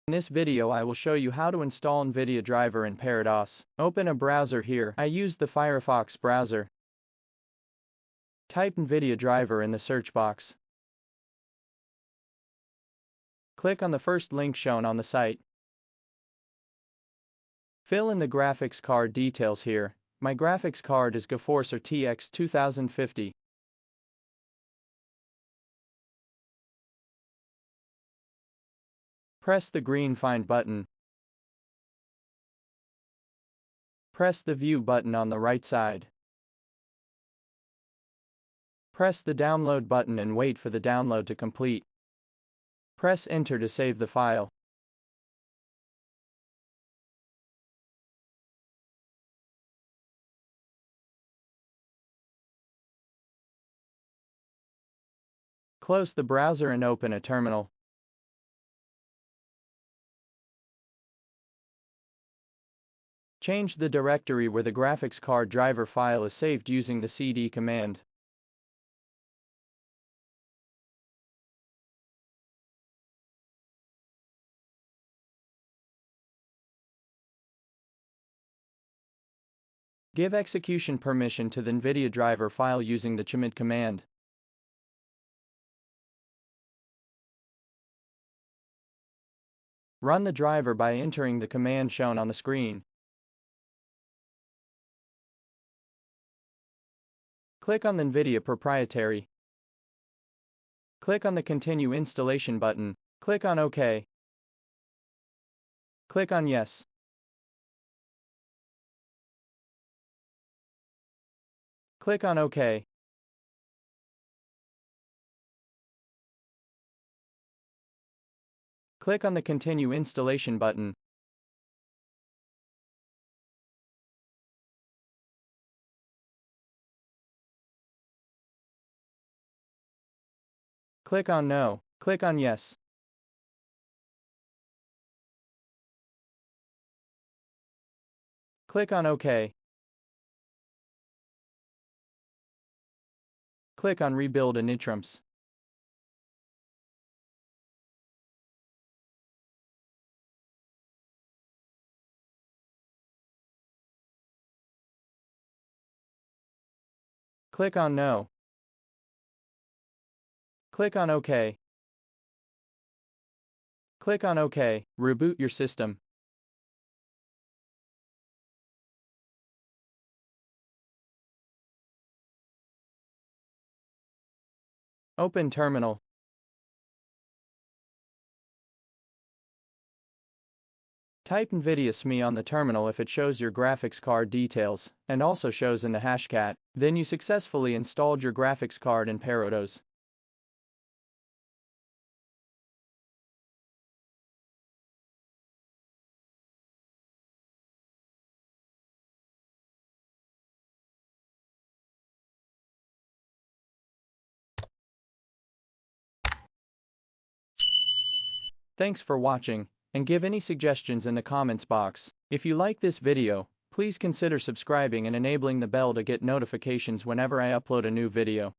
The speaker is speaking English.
In this video I will show you how to install NVIDIA driver in Parrotos. Open a browser here. I use the Firefox browser. Type NVIDIA driver in the search box. Click on the first link shown on the site. Fill in the graphics card details here. My graphics card is GeForce RTX 2050. Press the green Find button. Press the View button on the right side. Press the Download button and wait for the download to complete. Press Enter to save the file. Close the browser and open a terminal. Change the directory where the graphics card driver file is saved using the cd command. Give execution permission to the NVIDIA driver file using the chmod command. Run the driver by entering the command shown on the screen. Click on the NVIDIA proprietary. Click on the Continue Installation button. Click on OK. Click on Yes. Click on OK. Click on the Continue Installation button. Click on No. Click on Yes. Click on OK. Click on Rebuild Initrums. Click on No. Click on OK. Click on OK. Reboot your system. Open Terminal. Type NVIDIA SME on the terminal if it shows your graphics card details, and also shows in the hashcat. Then you successfully installed your graphics card in Parrotos. Thanks for watching, and give any suggestions in the comments box. If you like this video, please consider subscribing and enabling the bell to get notifications whenever I upload a new video.